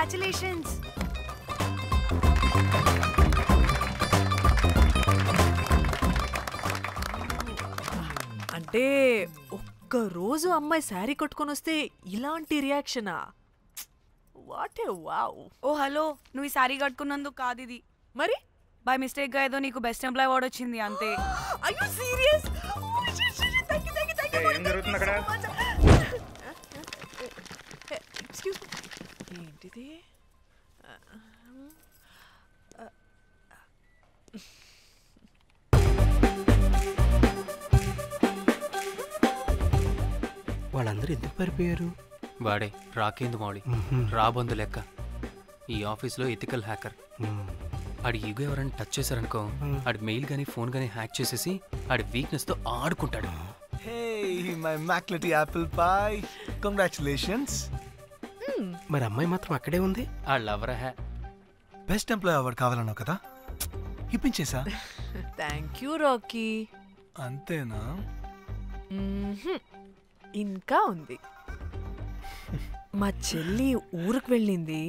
Congratulations. అంటే ఒక్కరోజు అమ్మాయి శారీ కట్టుకొని వస్తే ఇలాంటి రియాక్షనా? What a wow. ఓ హలో, నువ్వు ఈ సారీ కట్టుకున్నందుకు కాదు ఇది. మరి బై మిస్టేక్ గా ఏదో నీకు బెస్ట్ ఎంప్లాయ్ అవార్డ్ వచ్చింది అంతే. Are you serious? ఏం జరుగుతుంది అక్కడ? ఎక్స్క్యూజ్ మీ, ఏంటిది? వాళ్ళందరూ ఎందుకు పారిపోయారు? వాడే రాకేందు మౌళి, రాబందు లెక్క. ఈ ఆఫీస్లో ఎథికల్ హ్యాకర్. ఆడి ఈగో ఎవరైనా టచ్ చేశారనుకో, ఆడి మెయిల్ కానీ ఫోన్ కానీ హ్యాక్ చేసేసి ఆడి వీక్నెస్తో ఆడుకుంటాడు. మై మ్యాక్లెటీ యాపిల్ పై, కంగ్రాచులేషన్స్. మరి అమ్మాయి మాత్రం అక్కడే ఉంది. ఆ లవర్ హ్యా. బెస్ట్ ఎంప్లాయ్ అవార్డు కావాలన్నావు కదా, ఇప్పించేసా. Thank you Rocky. అంతేనా? ఇంకా ఉంది. మా చెల్లి ఊరికి వెళ్ళింది.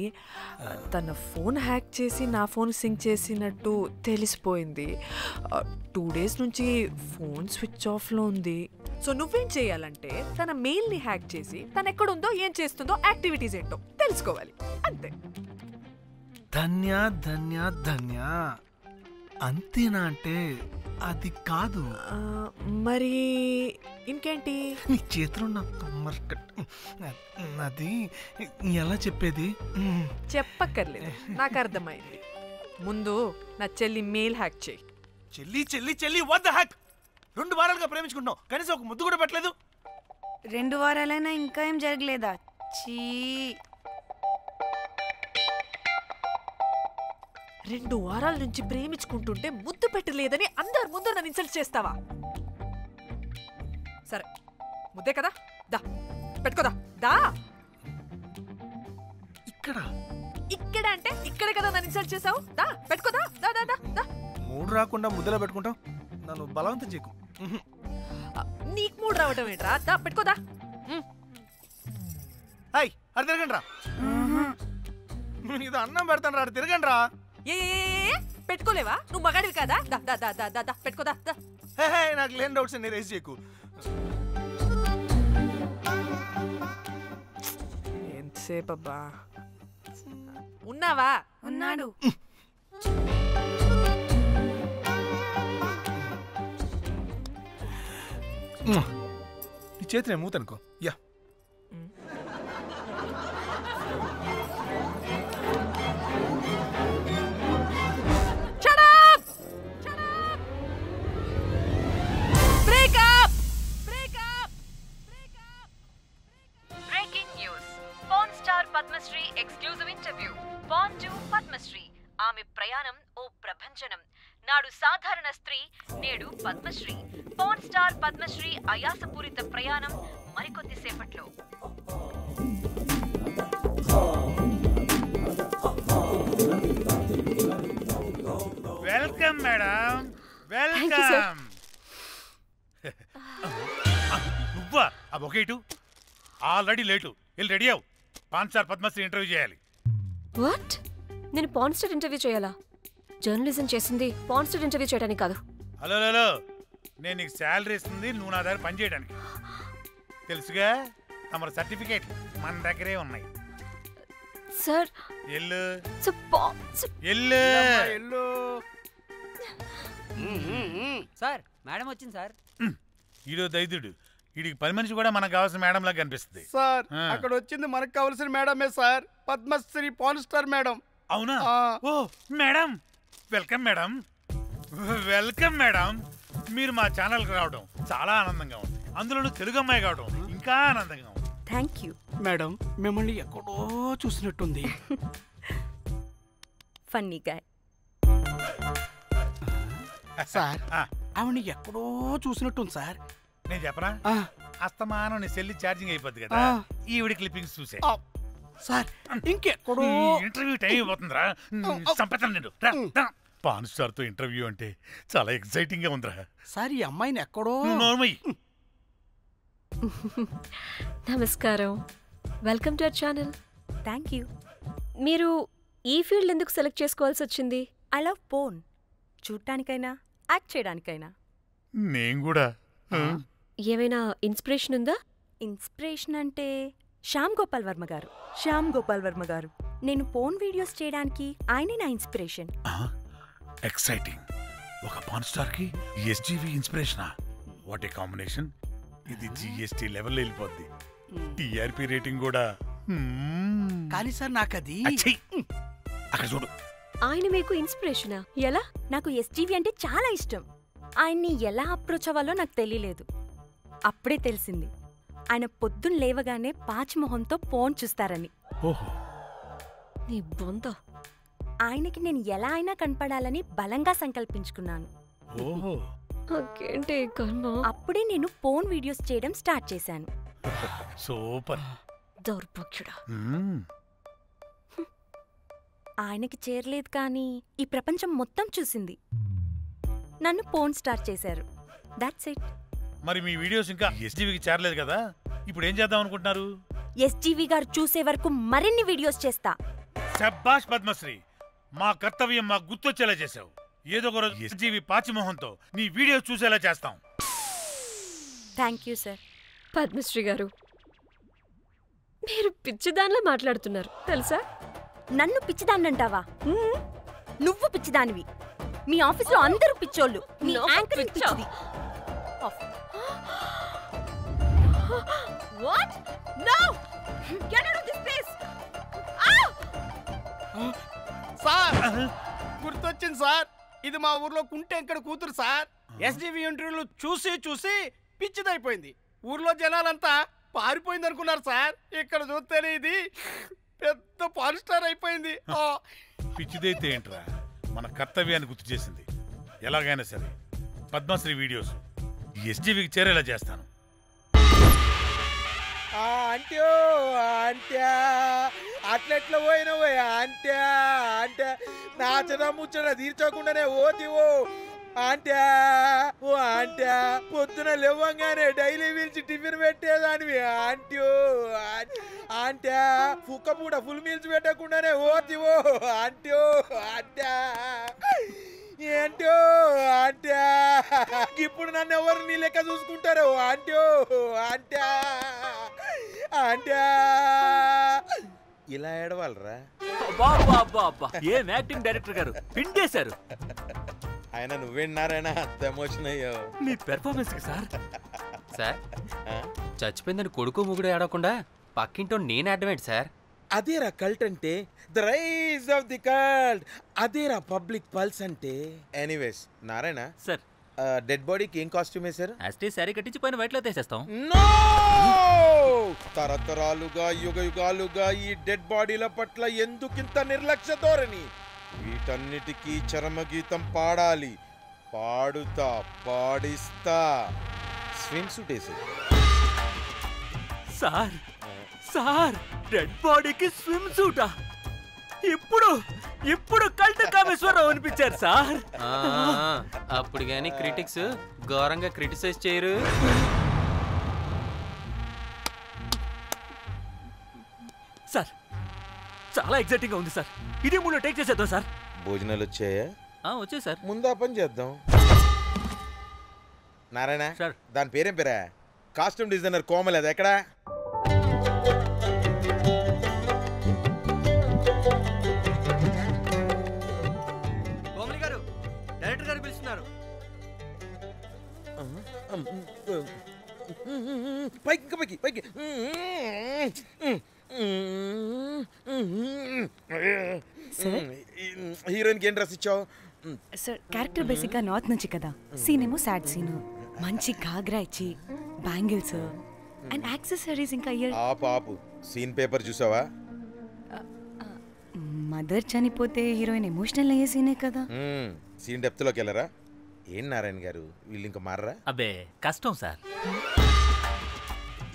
తన ఫోన్ హ్యాక్ చేసి నా ఫోన్ సింక్ చేసినట్టు తెలిసిపోయింది. 2 days నుంచి ఫోన్ స్విచ్ ఆఫ్లో ఉంది. సో నువ్వేం చేయాలంటే తన మెయిల్ని హ్యాక్ చేసి తను ఎక్కడుందో ఏం చేస్తుందో యాక్టివిటీస్ ఏంటో తెలుసుకోవాలి, అంతే. ధన్య ధన్య ధన్య. అంతేనా అంటే అది కాదు. మరి ఇంకేంటి? నీ చేతిలో నా కమ్మర్ అది ఎలా చెప్పేది? చెప్పక్కర్లేదు, నాకు అర్థమైంది. ముందు నా చెల్లి మెయిల్ హ్యాక్ చేయి. చెల్లి చెల్లి చెల్లి, వాట్ ద హ్యాక్? 2 వారాలుగా ప్రేమించుకుంటున్నాం, కనీసం ఒక ముద్దు కూడా పెట్టలేదు. 2 వారాలైనా ఇంకా ఏం జరగలేదా? చీ. 2 వారాల నుంచి ప్రేమించుకుంటుంటే ముద్దు పెట్టలేదని అందరు ముందు నన్ను ఇన్సల్ట్ చేస్తావా? సరే, ముద్దే కదా, దా పెట్టుకోదా. దా. ఇక్కడ ఇక్కడ అంటే ఇక్కడే కదా నన్ను ఇన్సల్ట్ చేసావు. దా పెట్టుకోదా. దా దా దా దా. మూడు రాకుండా ముద్దలో పెట్టుకుంటాం, నన్ను బలవంతం చేయకు. నీకు మూడు రావటం ఏంట్రా? దా పెట్టుకోదా. హాయ్, అది తిరగండి రా. ఇది అన్నం పెడతాను రా, తిరగండి రా. ఏ పెట్టుకోలేవా? నువ్వు మగాడివి కదా. దా దా దా దా దా పెట్టుకోదా. నాకు లేని డౌట్స్ అన్ని రేస్ చేయకు. ఎంతసేపు అబ్బా? ఉన్నావా? ఉన్నాడు. నీ చేతినే మూతనుకో. Yeah, Padmashri exclusive interview. Pan to Padmashri. ఆమె ప్రయాణం ఓ ప్రభంజనం. నాడు సాధారణ స్త్రీ, నేడు పద్మశ్రీ. పాన్ స్టార్ పద్మశ్రీ అయాసపూరిత ప్రయాణం మరికొద్ది సేపట్లో. Welcome madam, welcome. నువ్వా? ఆ బొకేటు ఆల్రెడీ లేటు. వెళ్ళి రెడీ అవు. పాన్ స్టార్ పద్మశ్రీ ఇంటర్వ్యూ చేయాలి. వాట్? నేను పాన్ స్టార్ ఇంటర్వ్యూ చేయాలా? జర్నలిజం చేసింది పాన్ స్టార్ ఇంటర్వ్యూ చేయడానికి కాదు. హలో హలో, నేను నీకు శాలరీ ఇస్తుంది నువ్వు నా దగ్గర పని చేయడానికి. తెలుసుగా, తమ సర్టిఫికేట్ మన దగ్గరే ఉన్నాయి. సార్ ఎల్లు ఎల్లు. సార్ మేడం వచ్చింది సార్. ఈడో దైదుడు, వీడికి పని మనిషి కూడా మనకు కావాల్సిన మేడం లాగా కనిపిస్తుంది. సార్ అక్కడ వచ్చింది మనకు కావాల్సిన మేడమే sir, Padmashri pan star madam. అవునా? ఓ madam, welcome madam. Welcome madam. మీరు మా ఛానల్కి రావడం చాలా ఆనందంగా ఉంది. అందులోనూ తెలుగు అమ్మాయి కావడం ఇంకా ఆనందంగా ఉంది. Thank you madam. మిమ్మల్ని ఎక్కడో చూసినట్టుంది. Funny guy. సార్ ఆవిడ ఎక్కడో చూసినట్టుంది సార్. నేను చెప్పనా? అస్తమానం నీ సెల్లి ఛార్జింగ్ అయిపోద్ది కదా, ఈవిడ క్లిప్పింగ్స్ చూసే. సార్ ఇంకెక్కడో ఇంటర్వ్యూ టైం అయిపోతుందిరా. సంపేతాను నేను. పాన్ స్టార్ తో ఇంటర్వ్యూ అంటే చాలా ఎక్సైటింగ్ గా ఉందిరా. సార్ ఈ అమ్మాయిని ఎక్కడో. నోర్మయ్యి. నమస్కారం, welcome to our channel. Thank you. మీరు ఈ ఫీల్డ్ ఎందుకు సెలెక్ట్ చేసుకోవాల్సి వచ్చింది? I love porn. చూడటానికైనా యాక్ట్ చేయడానికైనా. నేను కూడా. ఏమైనా ఇన్స్పిరేషన్ ఉందా? ఇన్స్పిరేషన్ అంటే శ్యామ్ గోపాల్ వర్మ గారు. నేను పోన్ వీడియోస్ చేయడానికి ఆయనే నా ఇన్స్పిరేషన్. ఎక్సైటింగ్. ఒక పాన్ స్టార్ కి ఎస్జీవి ఇన్స్పిరేషనా? What a combination. ఇది జిఎస్టీ లెవెల్ వెళ్ళిపోద్ది. టిఆర్పి రేటింగ్ కూడా. కానీ సార్ నాకది అక్కడ చూడు. ఆయన మీకు ఇన్స్పిరేషనా? ఎలా? నాకు ఎస్జీవి అంటే చాలా ఇష్టం. ఆయన్ని ఎలా అప్రోచ్ అవ్వాలో నాకు తెలియలేదు. అప్పుడే తెలిసింది ఆయన పొద్దున్న లేవగానే పాచిమొహంతో ఫోన్ చూస్తారని. ఓహో. నీ బొంద. ఆయనకి నేను ఎలా అయినా కనపడాలని బలంగా సంకల్పించుకున్నాను. ఓహో. నాకేంటి కర్మ? అప్పుడే నేను ఫోన్ వీడియోస్ చేయడం స్టార్ట్ చేశాను. సూపర్. దౌర్భాగ్యుడా. ఆయనకి చేరలేదు కానీ ఈ ప్రపంచం మొత్తం చూసింది. నన్ను ఫోన్ స్టార్ట్ చేశారు. That's it. మరి మీ వీడియోస్ ఇంకా ఎస్జీవికి చేరలేదు కదా, ఇప్పుడు ఏం చేద్దాం అనుకుంటున్నారు? ఎస్జీవి గారు చూసే వరకు మరిన్ని వీడియోస్ చేస్తా. శభాష్ పద్మశ్రీ, మా కర్తవ్యం మాకు గుర్తొచ్చేలా చేసావు. ఏదో ఒక రోజు ఎస్జీవి పాచిమోహంతో నీ వీడియో చూసేలా చేస్తాం. Thank you sir. పద్మశ్రీ గారు, మీరు పిచ్చిదానిలా మాట్లాడుతున్నారు తెలుసా? నన్ను పిచ్చిదాన్నంటావా? నువ్వు పిచ్చిదానివి. మీ ఆఫీసులో అందరూ పిచ్చోళ్ళు. నీ యాంకరింగ్ పిచ్చిది. What? No! Get out of this place! Sir గుర్తొచ్చింది సార్. ఇది మా ఊర్లో కుంటెంకడ కూతురు సార్. ఎస్జీవి ఇంటర్వ్యూలు చూసి చూసి పిచ్చిదైపోయింది. ఊర్లో జనాలంతా పారిపోయింది అనుకున్నారు సార్. ఇక్కడ చూస్తేనే ఇది పెద్ద పాన్ స్టార్ అయిపోయింది. పిచ్చిదైతే ఏంట్రా, మన కర్తవ్యాన్ని గుర్తు చేసింది. ఎలాగైనా సరే పద్మశ్రీ వీడియోస్ ఎస్జీవికి చేరేలా చేస్తాను. అంట్యో అంట్యా అట్లెట్లా పోయినవో అంట్యా అంటే నాచన ముచ్చట తీర్చకుండానే ఓతివో అంట్యా. ఓ అంట్యా పొద్దున లేవంగానే డైలీ పిలిచి టిఫిన్ పెట్టేదానివి అంట్యో అంట్యా. కుక్క పూట ఫుల్ మీల్స్ పెట్టకుండానే ఓతివో అంట్యో అంట్యా. ఏంటో అంట్యా ఇప్పుడు నన్ను ఎవరు నీ లెక్క చూసుకుంటారు అంట్యో అంట్యా అంట్యా. ఇలా ఏడవాలరా? ఏం యాక్టింగ్ డైరెక్టర్ గారు పిండేశారు. ఆయన నువ్వేనారాయణ అంత ఎమోషన్ అయ్యో మీ పెర్ఫార్మెన్స్ సార్. సార్ చచ్చిపోయిందని కొడుకు ముగుడు ఆడకుండా పక్కింటో నేను అడ్డమేంటి సార్? అదేరా కల్ట్ అంటే, the rise of the cult. అదేరా పబ్లిక్ పల్స్ అంటే. ఎనీవేస్ నారాయణ సార్, డెడ్ బాడీకి ఏం కాస్ట్యూమ్ వేశారు? యాస్టీ సారీ కట్టించి పైన వైట్లో తీసేస్తాం. నో! తరతరాలుగా యుగ యుగాలుగా ఈ డెడ్ బాడీల పట్ల ఎందుకింత నిర్లక్ష్య ధోరణి? వీటన్నిటికీ చరమగీతం పాడాలి. పాడుతా, పాడిస్తా. స్విమ్ సూట్ వేసి సార్ సార్ డెడ్ బాడీకి స్విమ్ సూటా? ఇప్పుడు కల్ట్ కామేశ్వరరావు అనిపించారు సార్. అప్పుడు గాని క్రిటిక్స్ ఘోరంగా క్రిటిసైజ్ చేయరు. సార్ చాలా ఎగ్జైటింగ్ గా ఉంది సార్. ఇదే మూడు టేక్ చేసేద్దాం సార్. భోజనాలు వచ్చాయా? వచ్చాయి సార్. ముందు ఆ పని చేద్దాం. నారాయణ సార్, దాని పేరేం పేరా? కాస్ట్యూమ్ డిజైనర్ కోమల్ అది ఎక్కడా? కోమలి గారు, డైరెక్టర్ గారు పిలుస్తున్నారు. పైకి ఇంకా పైకి పైకి. హీరోయిన్కి ఏం డ్రెస్ ఇచ్చావు? సార్ క్యారెక్టర్ బేసిక్గా నార్త్ నుంచి కదా, సీన్ ఏమో సాడ్ సీను. మంచి ఘాగ్రా ఇచ్చి బ్యాంగిల్స్ అండ్ యాక్సెసరీస్ ఇంకా ఇయర్. ఆపు సీన్ పేపర్ చూసావా? మదర్ చనిపోతే హీరోయిన్ ఎమోషనల్ అయ్యే సీనే కదా. సీన్ డెప్త్లోకి వెళ్ళరా? ఏం నారాయణ గారు వీళ్ళు ఇంకా మారరా? అబ్బే కష్టం సార్.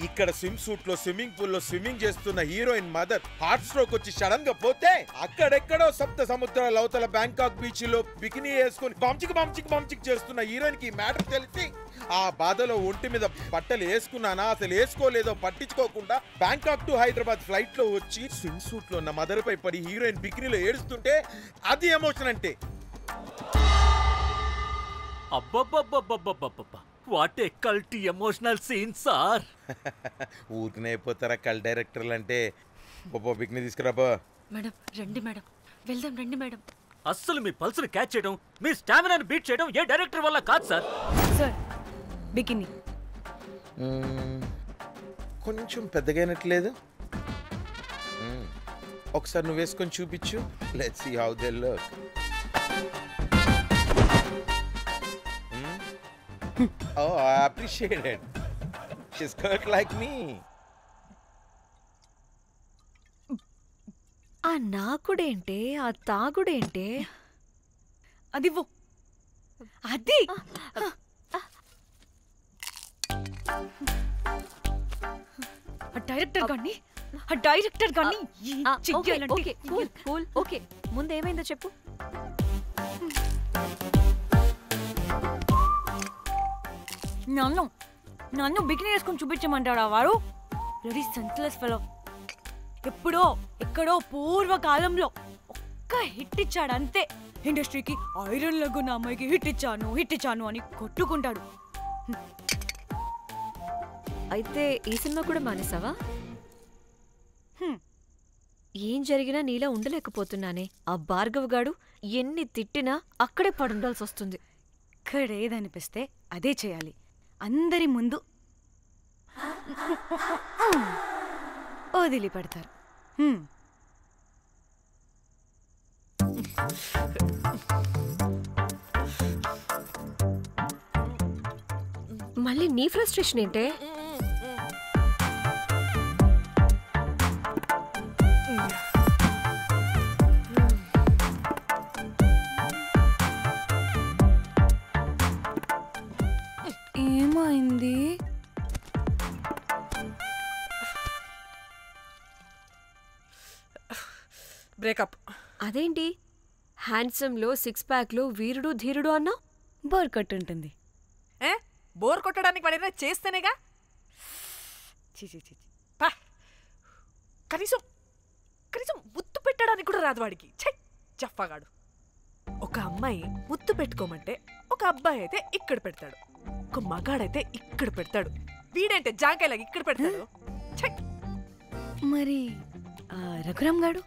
ఇక్కడ స్విమ్ సూట్ లో స్విమ్మింగ్ పూల్ లో స్విమ్మింగ్ చేస్తున్న హీరోయిన్ మదర్ హార్ట్ స్ట్రోక్ వచ్చి సడన్ గా పోతే అక్కడెక్కడో సప్త సముద్రాల అవతల బ్యాంకాక్ బీచ్ లో బికినీ వేసుకొని బంచిక్ చేస్తున్న హీరోయిన్ కి మ్యాటర్ తెలిసి ఆ బాధలో ఒంటి మీద బట్టలు వేసుకున్నానా అసలు వేసుకోలేదో పట్టించుకోకుండా బ్యాంకాక్ టు హైదరాబాద్ ఫ్లైట్ లో వచ్చి స్విమ్ సూట్ లో ఉన్న మదర్ పై పడి హీరోయిన్ బికినీలో ఏడుస్తుంటే అది ఎమోషన్ అంటే. అబ్బబ్బబ్బబ్బబ్బబ్బబ్బా what a culty emotional scene sir. ఊరికనే అయిపోతారా కల్ డైరెక్టర్లు అంటే. బాబా బికినీ తీసుకురాబా. మేడం రండి మేడం, వెళ్దాం రండి మేడం. అస్సలు మీ పల్స్ని క్యాచ్ చేయడం, మీ స్టామినాని బీట్ చేయడం ఏ డైరెక్టర్ వల్ల కాదు సార్. సార్ బికినీ కొంచెం పెద్దగైనట్లేదు. ఒకసారి నువ్వు వేసుకొని చూపించు. Let's see how they look. Oh, I appreciate it. She's cut like me. ఆ నాకుడేంటే, ఆ తాగుడేంటే? అది అది డైరెక్టర్ గాని ఓకే ముందు ఏమైందో చెప్పు. నన్ను బికినీ వేసుకొని చూపించమంటాడా వాడు? Very senseless fellow. ఎప్పుడో ఎక్కడో పూర్వకాలంలో ఒక్క హిట్ ఇచ్చాడు అంతే. ఇండస్ట్రీకి ఐరన్ లెగ్ నా అమ్మాయికి హిట్ ఇచ్చాను అని కొట్టుకుంటాడు. అయితే ఈ సినిమా కూడా మానేసావా? ఏం జరిగినా నీలా ఉండలేకపోతున్నానే. ఆ భార్గవ్ గాడు ఎన్ని తిట్టినా అక్కడే పడుండాల్సి వస్తుంది. ఇక్కడేదనిపిస్తే అదే చేయాలి. అందరి ముందు వదిలిపెడతారు. మళ్ళీ నీ ఫ్రస్ట్రేషన్ ఏంటే? ఏమైంది? బ్రేకప్. అదేంటి హ్యాండ్సమ్ లో 6 ప్యాక్ లో వీరుడు ధీరుడు అన్నా? బోర్ కట్టుంటుంది. బోర్ కొట్టడానికి వాడైనా చేస్తేనేగా. కనీసం ముత్తు పెట్టడానికి కూడా రాదు వాడికి. చెప్పగాడు. ఒక అమ్మాయి ముత్తు పెట్టుకోమంటే ఒక అబ్బాయి అయితే ఇక్కడ పెడతాడు, ఒక మగాడైతే ఇక్కడ పెడతాడు. వీడంటే జాంకాయలాగా ఇక్కడ పెడతాడు. మరి రఘురామ్ గాడు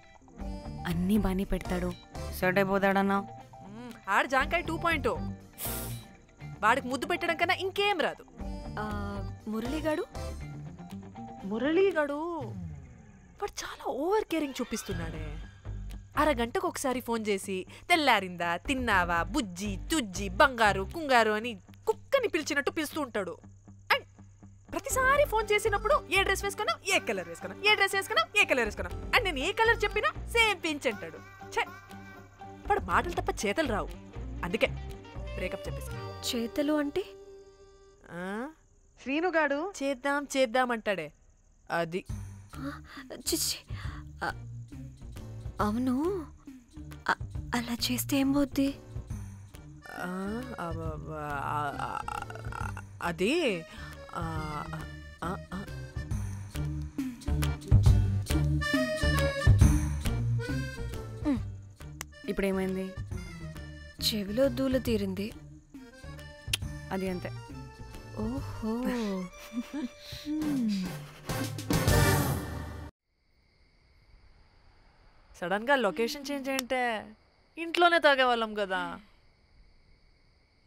అన్నీ బానే పెడతాడు, సెట్ అయిపోతాడన్నా. ఆడు జాంకాయ 2.0. వాడికి ముద్దు పెట్టడం కన్నా ఇంకేం రాదు. మురళీగాడు వాడు చాలా ఓవర్ కేరింగ్ చూపిస్తున్నాడే. అరగంటకు ఒకసారి ఫోన్ చేసి తెల్లారిందా, తిన్నావా, బుజ్జి, తుజ్జి, బంగారు, కుంగారు అని కుక్కని పిలిచినట్టు పిలుస్తూ ఉంటాడు. అండ్ ప్రతిసారి ఫోన్ చేసినప్పుడు ఏ డ్రెస్ వేసుకున్నావు, ఏ కలర్ వేసుకున్నావు, ఏ డ్రెస్ వేసుకున్నావు, ఏ కలర్ వేసుకున్నావు అండ్ నేను ఏ కలర్ చెప్పినా సేమ్ పించ్ అంటాడు. వాడు మాటలు తప్ప చేతలు రావు. అందుకే బ్రేకప్ చెప్పేసి. చేతలు అంటే శ్రీనుగాడు చేద్దాం అంటాడే అది. అవును, అలా చేస్తే ఏమవుద్ది? అది ఇప్పుడేమైంది? చెవిలో దూల తీరింది. అది అంతే. ఓహో. సడన్ గా లొకేషన్ చేంజ్ అంటే ఇంట్లోనే తాగేవాళ్ళం కదా.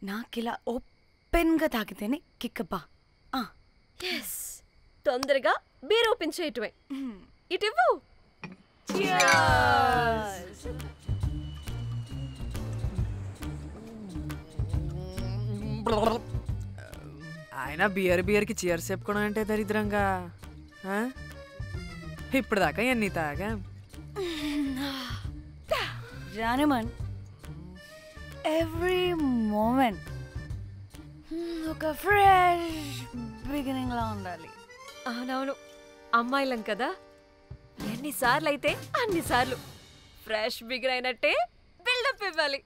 నాకిలా ఓపెన్గా తాగితేనే కిక్కబ్బా. తొందరగా బీర్ ఓపెన్ చేయటమే. ఇటివ్వు. ఆయన బియర్కి చీర్స్ చెప్పుకోవడం అంటే దరిద్రంగా. ఇప్పుడు దాకా ఎన్ని తాగా జానమన్. ఎవ్రీ మూమెంట్ ఒక ఫ్రెష్ బిగినింగ్ లా ఉండాలి. అవునవును, అమ్మాయిలం కదా, ఎన్నిసార్లు అయితే అన్నిసార్లు ఫ్రెష్ బిగర్ అయినట్టే బిల్డప్ ఇవ్వాలి.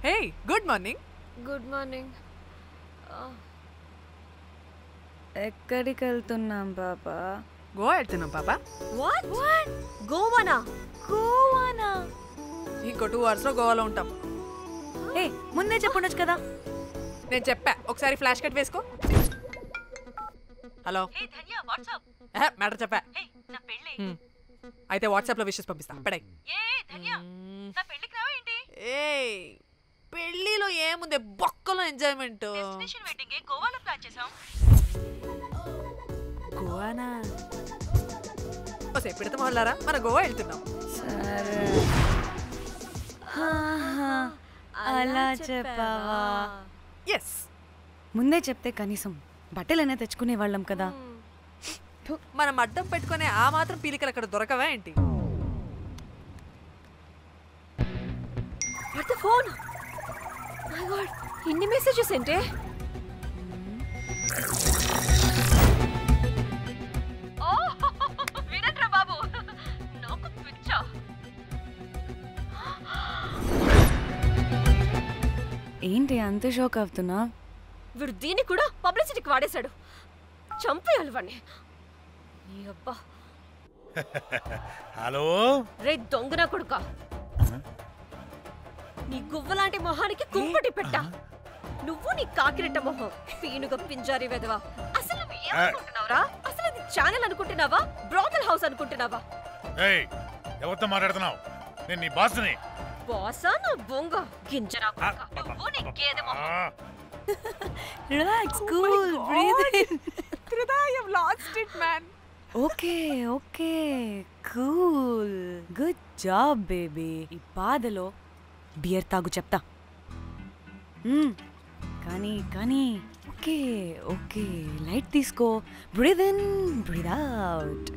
హే, గుడ్ మార్నింగ్. Good morning. ఎక్కడికి వెళ్తున్నాం పాపా? గోవా వెళ్తున్నాం పాపా. వాట్? గోవానా? గోవానా? ఇంకో 2 hours లో గోవాలో ఉంటాం. ఏ ముందే చెప్పుండొచ్చు కదా. నేను చెప్పా, ఒకసారి ఫ్లాష్ కట్ వేసుకో. హలో, మ్యాటర్ చెప్పా. అయితే వాట్సాప్ లో విషెస్ పంపిస్తా. పడాయి. ఏ పెళ్ళిలో ఏముంది, బొక్కలో ఎంజాయ్మెంట్. గోవానా? ఓసే పెడతాం వాళ్ళారా, మన గోవా వెళ్తున్నాం. సరే, అలా చెప్పావా? ఎస్, ముందే చెప్తే కనీసం బట్టలైనా తెచ్చుకునే వాళ్ళం కదా. మనం అడ్డం పెట్టుకునే ఆ మాత్రం పీలికలు అక్కడ దొరకవా ఏంటి? ఫోన్. మై గాడ్, ఇన్ని మెసేజెస్ ఏంటే? వీరేంద్ర బాబు, నాకు పిచ్చా. ఏంటి అంత షాక్ అవుతున్నా? వీడు దీన్ని కూడా పబ్లిసిటీకి వాడేశాడు. చంపేయాలి వాడిని. నీ అబ్బా. హలో రే దొంగన కొడుకా, నీ గువ్వలాంటి మొహానికి కుంపటి పెట్టా. నువ్వు నీ కాకిరెట్ట మొహం, పీనుగ పింజారి వెదవా. అసలు నువ్వు ఏమనుకుంటున్నావురా? అసలు ఇది ఛానల్ అనుకుంటున్నావా, బ్రోకల్ హౌస్ అనుకుంటున్నావా? ఏయ్, ఎవరితో మాట్లాడుతున్నావు? నేను నీ బాస్ని. బాసా నా బొంగ గింజరా కొడుకా. నువ్వు నీ గేదె మొహం. Relax, cool, breathe in. త్రిదా, you have lost it man. Okay okay, cool, good job baby. ఈ బాధలో బియర్ తాగు చెప్తా. కానీ కానీ ఓకే ఓకే, లైట్ తీసుకో. Breathe in, breathe out.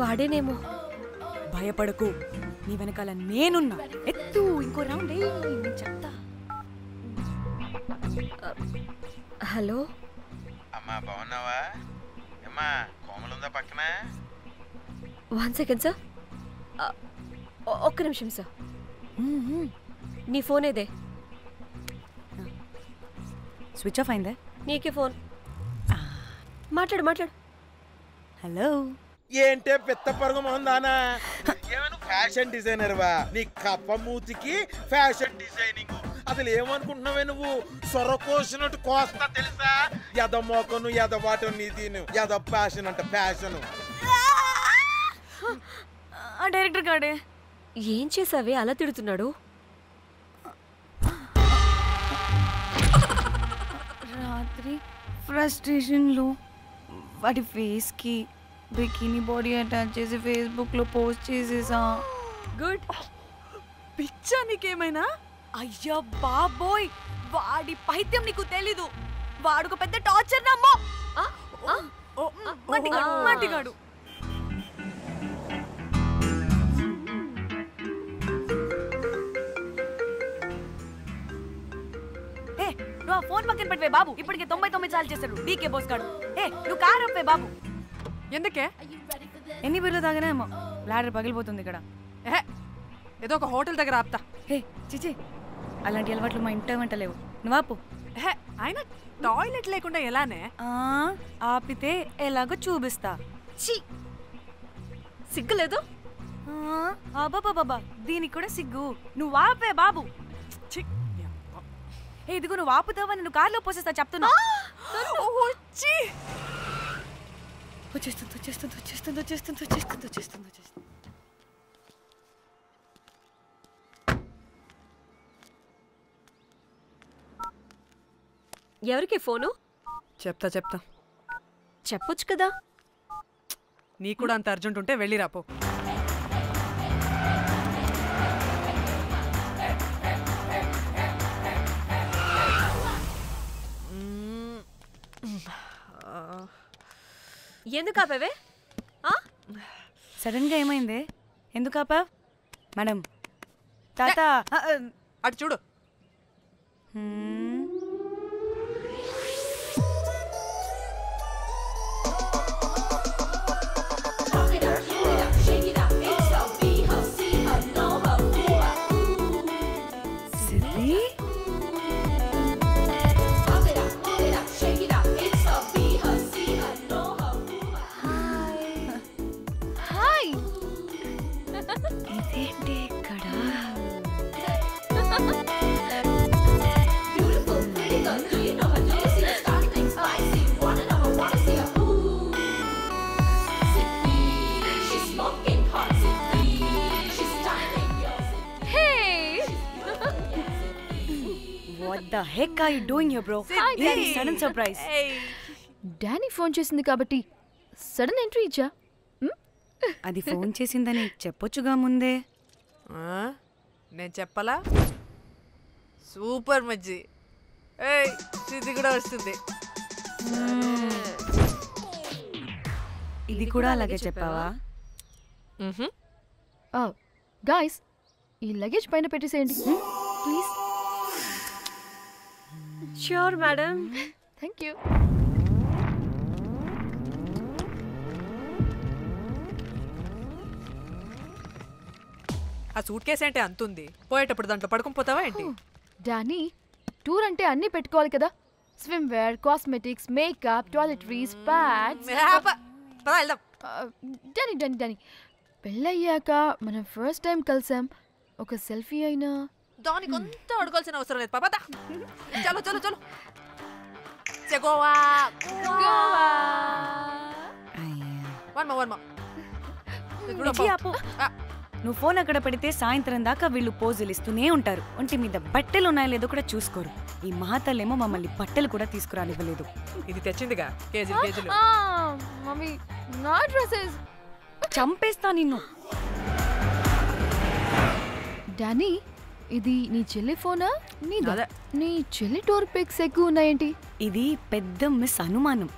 వాడేనేమో. భయపడకు, నీ వెనకాల నేనున్నా. ఎత్తు, ఇంకో రౌండ్ నేను చెప్తా. హలో అమ్మా, బాగున్నావా? అమ్మా, కోమలుందా పక్కన? 1 second సార్. ఒక్క నిమిషం సార్. నీ ఫోన్ ఏదే? స్విచ్ ఆఫ్ అయిందే. నీకే ఫోన్. మాట్లాడు మాట్లాడు. హలో. ఏంటే పెద్ద పరుగు మొహందానా? ఏమను ఫ్యాషన్ డిజైనర్ వా? నీ కప్ప మూతికి ఫ్యాషన్ డిజైనింగ్. అసలు ఏమనుకుంటున్నావే నువ్వు? సొర కోసినట్టు కోస్తా తెలుసా? ఎద మోకను, ఎద వాటను, నీదిను, ఎద ఫ్యాషన్ అంట ఫ్యాషన్. ఆ డైరెక్టర్ గాడే ఏం చేసావే అలా తిడుతున్నాడు? రాత్రి ఫ్రస్ట్రేషన్లో వాడి ఫేస్కి బికినీ బాడీ అటాచ్ చేసి ఫేస్బుక్లో పోస్ట్ చేసేసా. గుడ్. పిచ్చా నీకేమైనా? అయ్యా బాబోయ్, వాడి పైత్యం నీకు తెలీదు. వాడుకు పెద్ద టార్చర్ నమ్మో. మట్టిగాడు. నువ్వు ఆ ఫోన్ పక్కన పెట్టవే బాబు. ఇప్పటికే 99 సార్లు చేశాడు డీకే బోస్ గాడు. నువ్వు కారు అప్పే బాబు. ఎందుకే? ఎన్ని బిర్లు తాగినాయేమో, లాడర్ పగిలిపోతుంది ఇక్కడ. ఏదో ఒక హోటల్ దగ్గర ఆపుతా. చిచి, అలాంటి అలవాట్లు మా ఇంట వెంట లేవు. నువ్వు ఆపు. ఆయన టాయిలెట్ లేకుండా ఎలానే? ఆపితే ఎలాగో చూపిస్తా. ఛీ, సిగ్గులేదు? బాబా, దీనికి కూడా సిగ్గు. నువ్వు ఆపే బాబు. ఇదిగో నువ్వు ఆపుతావా, నేను కార్లో పోసేస్తా చెప్తున్నా. వచ్చేస్తుంది. ఎవరికి ఫోను? చెప్తా చెప్పొచ్చు కదా. నీ కూడా అంత అర్జెంట్ ఉంటే వెళ్ళి రాపో. ఎందుకు ఆపేవే? సడన్ గా ఏమైంది? ఎందుకు ఆపావ్? మేడం తాత అటు చూడు. ఇదేంటి ఇక్కడ? What the heck are you doing here, bro? This sudden surprise. Danny phone చేసింది కాబట్టి సడన్ ఎంట్రీ ఇచ్చా. అది ఫోన్ చేసిందని చెప్పొచ్చుగా ముందే. నేను చెప్పలా? సూపర్ మజ్జి. ఏయ్ ఇది కూడా వస్తుంది. ఇది కూడా అలాగే చెప్పావా? గాయ్స్ ఈ లగేజ్ పైన పెట్టేసేయండి please. Sure madam. Thank you. ఆ సూట్ కేసు అంటే అంతుంది, పోయేటప్పుడు దాంట్లో పడుకుని పోతావా ఏంటి? డానీ టూర్ అంటే అన్నీ పెట్టుకోవాలి కదా. Swimwear, cosmetics, makeup, toiletries, pads. Danny Danny Danny పెళ్ళయ్యాక మనం ఫస్ట్ టైం కలిసాం, ఒక సెల్ఫీ అయినా. దానికి అంత అడగాల్సిన అవసరం లేదు పాపా. చలో చలో చలో. గోవా గోవా. వర్మ నువ్వు ఫోన్ అక్కడ పెడితే సాయంత్రం దాకా వీళ్ళు పోజులు ఇస్తూనే ఉంటారు. ఒంటి మీద బట్టలు ఉన్నాయో లేదో కూడా చూసుకోరు. ఈ మహాతల్లేమో మమ్మల్ని బట్టలు కూడా తీసుకురానివ్వలేదు. ఇది తెచ్చిందిగా కేజీలు. మమ్మీ నా డ్రెస్సెస్. చంపేస్తా నిన్ను. డానీ ఇది నీ చెల్లి ఫోనా? నీ చెల్లి టూర్ పిక్స్ ఎక్కువ ఉన్నాయేంటి? ఇది పెద్ద మిస్ అనుమానం.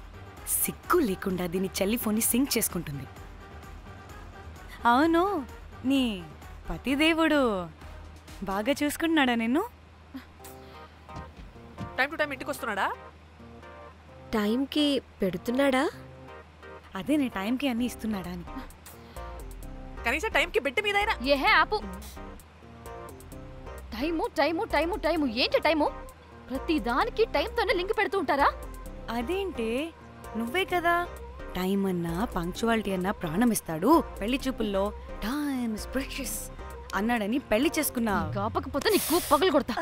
సిగ్గు లేకుండా దీని చెల్లి ఫోన్ని సింక్ చేసుకుంటుంది. అవును, నీ పతిదేవుడు బాగా చూసుకుంటున్నాడా నిన్ను? టైం టు టైం ఇంటికి వస్తున్నాడా? టైంకి పెడుతున్నాడా? అదే నీ టైంకి అన్నీ ఇస్తున్నాడా అని. కనీసం టైంకి బెడ్ మీద అయినా. ఏహే ఆపు. టైము టైము టైము టైము ఏంటి టైము? ప్రతి దానికి టైంతోనే లింక్ పెడుతూ ఉంటారా? అదేంటి, నువ్వే కదా టైం అన్నా పంక్చువాలిటీ అన్నా ప్రాణం ఇస్తాడు, పెళ్లి చూపుల్లో టైమ్ ఇస్ ప్రెషియస్ అన్నాడని పెళ్లి చేసుకున్నా. కాపకపోతే నీకు పగలు కొడతా.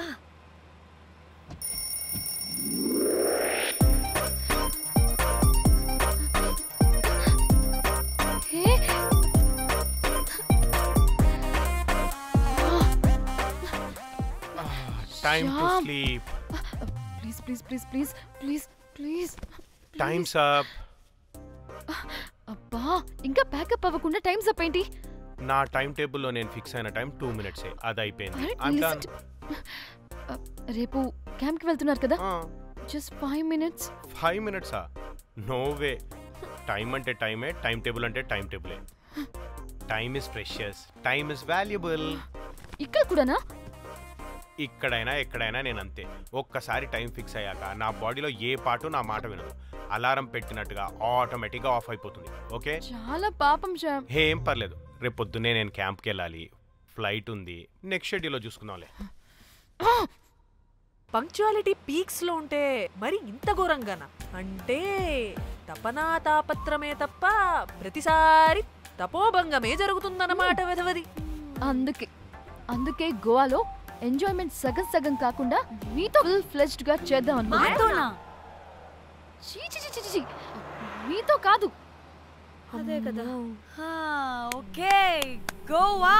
Time to sleep. Please, please, please, please, please, please. Time's up. అబ్బా ఇంకా ప్యాకప్ అవ్వకుండా టైమ్స్ అప్ ఏంటి? నా టైం టేబుల్లో నేను ఫిక్స్ అయిన టైం 2 minutes. అది అయిపోయింది. రేపు క్యాంప్కి వెళ్తున్నారు కదా? Just 5 minutes. 5 minutes? No way. Time అంటే టైమే, టైం టేబుల్ అంటే టైం టేబులే. Time is precious, time is valuable. ఇక్కడ కూడానా? ఇక్కడైనా ఎక్కడైనా నేను అంతే. ఒక్కసారి టైం ఫిక్స్ అయ్యాక నా బాడీలో ఏ పాటు నా మాట వినదు. అలారం పెట్టినట్టుగా ఆటోమేటిక్గా ఆఫ్ అయిపోతుంది. ఓకే, చాలా పాపం శ్యామ్. ఏం పర్లేదు, రేపు పొద్దున్నే నేను క్యాంప్కి వెళ్ళాలి, ఫ్లైట్ ఉంది. నెక్స్ట్ షెడ్యూల్లో చూసుకుందాంలే. పంక్చువాలిటీ పీక్స్ లో ఉంటే మరి ఇంత ఘోరంగానా? అంటే తపనా తాపత్రమే తప్ప ప్రతిసారి తపోభంగమే జరుగుతుందన్నమాట వెధవది. అందుకే గోవాలో ఎంజాయ్మెంట్ సగం సగం కాకుండా మీతో ఫుల్ ఫ్లెజ్డ్ గా చేద్దాం అనుకున్నా. మీతో కాదు. అదే కదా. ఓకే, గోవా.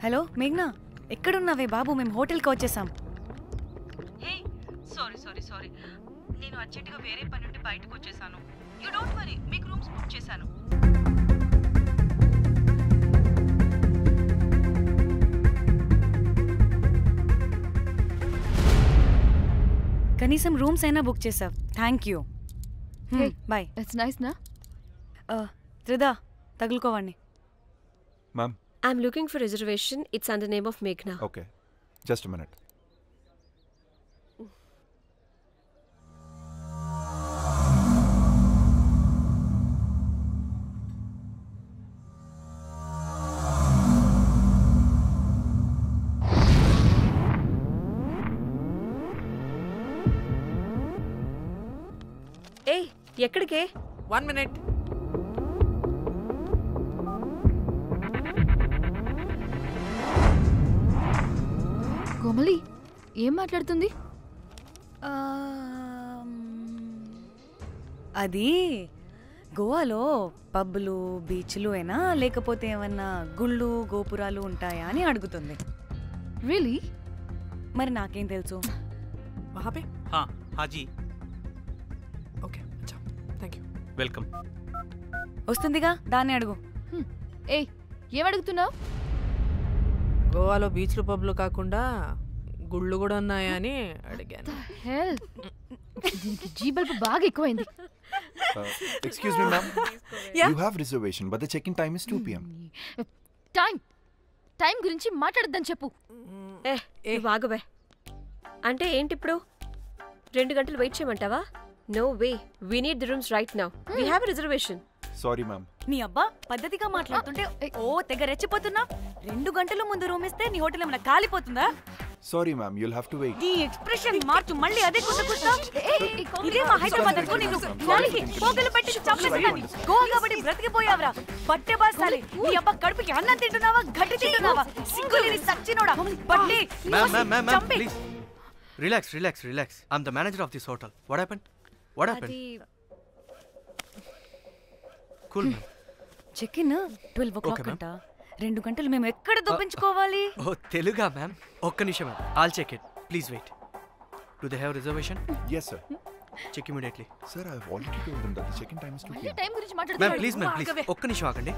హలో మేఘ్నా, ఎక్కడున్నావే బాబు? మేము హోటల్కి వచ్చేసాం. హే సారీ సారీ సారీ, నేను అర్జెంటుగా వేరే పని నుండి బయటకు వచ్చేసాను. యూ డోంట్ వరీ, మీకు రూమ్స్ బుక్ చేశాను. కనీసం రూమ్స్ అయినా బుక్ చేసావు. Thank you. Bye. It's nice నా? Tridha, తగులుకోవండి. Ma'am. I'm looking for reservation. It's under name of Meghna. Okay. Just a minute. Hey, ఎక్కడికే? 1 minute. కోమలి ఏం మాట్లాడుతుంది? అది గోవాలో పబ్బులు బీచ్లు అయినా లేకపోతే ఏమన్నా గుళ్ళు గోపురాలు ఉంటాయా అని అడుగుతుంది. రియలీ? మరి నాకేం తెలుసు? వహాపే? హాజీ. ఓకే, అచ్చా, థ్యాంక్ యూ. వెల్కమ్. వస్తుందిగా, దాన్ని అడుగు. ఏయ్, ఏం అడుగుతున్నావు? గోవాలో బీచ్లు పబ్లు కాకుండా గుళ్ళు కూడా ఉన్నాయా అని అడిగాను. హెల్, దీనికి జీ బల్బ్ బాగా ఎక్కువైంది. Excuse me, ma'am. Yeah. You have reservation, but the check-in time is 2 p.m. Time గురించి మాట్లాడద్దని చెప్పు. వాగవే. అంటే ఏంటి ఇప్పుడు? 2 గంటలు వెయిట్ చేయమంటావా? No way, we need the rooms right now. We have a reservation. Sorry, ma'am. నీ అబ్బా పద్ధతిగా మాట్లాడుతుంటే ఓ తెగ రెచ్చిపోతున్నా. 2 గంటల ముందు రూమ్ ఇస్తే నీ హోటల్ ఏమైనా కాలిపోతుందా? Sorry, ma'am. You'll have to wait. నీ ఎక్స్ప్రెషన్ మార్చు, మళ్ళీ అదే కుసకుస్తా. ఇదే మా హైదరాబాద్ అనుకో. నిన్ను నాలికి పోగలు పెట్టి చంపేస్తాను. గోవా కాబట్టి బ్రతికిపోయావరా బట్టే బాసాలి. నీ అబ్బా కడుపుకి అన్నం తింటున్నావా, గడ్డి తింటున్నావా? సింగులిని సచ్చినోడా బట్టే. Ma'am, please. Relax. I'm the manager of this hotel. What happened? Cool, ma'am. Check in 12 o'clock అంట. 2 గంటలు మేము ఎక్కడ దొప్పించుకోవాలి? ఓ తెలుగా మ్యామ్? ఒక్క నిమిషం ma'am, I'll check it. Please wait. Do they have reservation? Yes, sir. Check immediately. Sir, I've already told them that the check-in time is 2 p.m. Time గురించి ma'am మాట్లాడుతున్నాడు. Please ఒక్క నిమిషం ఆగండి,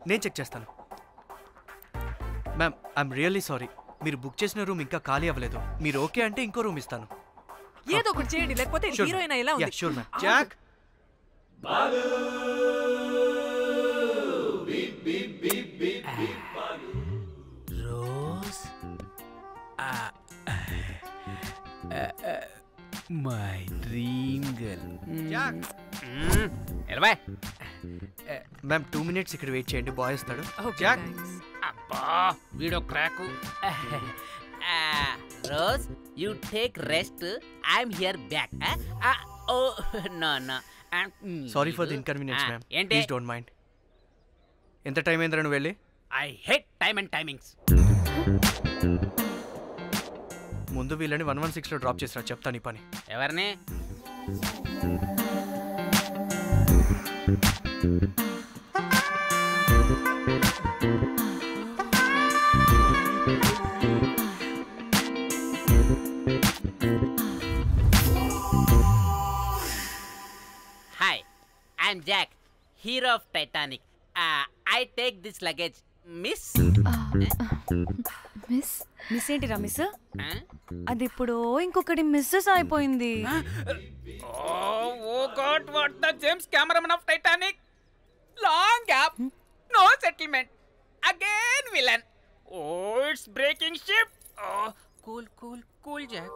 నేను చెక్ చేస్తాను. మ్యామ్, ఐఎమ్ రియల్లీ సారీ, మీరు book చేసిన room ఇంకా ఖాళీ అవ్వలేదు. మీరు ఓకే అంటే ఇంకో రూమ్ ఇస్తాను. ఏదో ఒకటి చేయండి, లేకపోతే హీరోయిన్ ఎలా ఉంది? Sure ma'am. Jack, Rose, my dream girl. Jack, ఎలవై. మ్యామ్ 2 minutes ఇక్కడ వెయిట్ చేయండి, బాయ్ వస్తాడు. Okay, Jack, thanks. అబ్బా వీడో crack. Rose, you take rest, I'm here back. Oh no no, sorry for the inconvenience ma'am. ఏంటి? Please don't mind. ఎంత time అయిందిరా నువ్వు వెళ్ళి? I hate time and timings. ముందు వీళ్ళని 116లో డ్రాప్ చేసినా, చెప్తాను ఈ పని. ఎవరిని? Hi, I'm Jack, hero of Titanic. I take this luggage. Miss miss ఏంటిరా మిస్? అది ఇప్పుడు ఇంకొకటి మిస్సెస్ అయిపోయింది. Oh God, what the James cameraman of Titanic. Long gap, no settlement, again villain. Oh it's breaking ship. Cool cool cool Jack.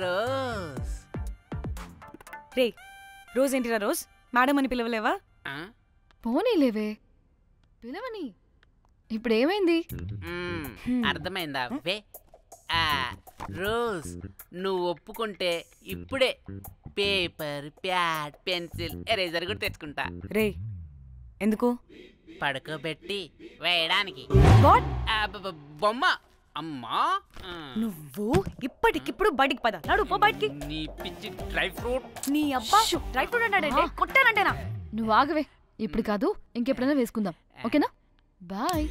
Rose. రే, Rose ఏంటిరా Rose? Madam అని పిలవలేవా? పోనీలేవే, పిలవని. ఇప్పుడు ఏమైంది? అర్థమైందా? వే రోజ్, నువ్వు ఒప్పుకుంటే ఇప్పుడే పేపర్, ప్యాడ్, పెన్సిల్, ఎరేజర్ కూడా తెచ్చుకుంటా. రే, ఎందుకు? పడుకోబెట్టి వేయడానికి బొమ్మ అమ్మా. నువ్వు ఇప్పటికిప్పుడు బయటికి పద. నడు పో బయటికి. నీ పిచ్చి డ్రై ఫ్రూట్. నీ అబ్బా డ్రై ఫ్రూట్ అన్నాడంటే కొట్టానంటేనా? నువ్వు ఆగవే, ఇప్పుడు కాదు ఇంకెప్పుడైనా వేసుకుందాం, ఓకేనా? బాయ్.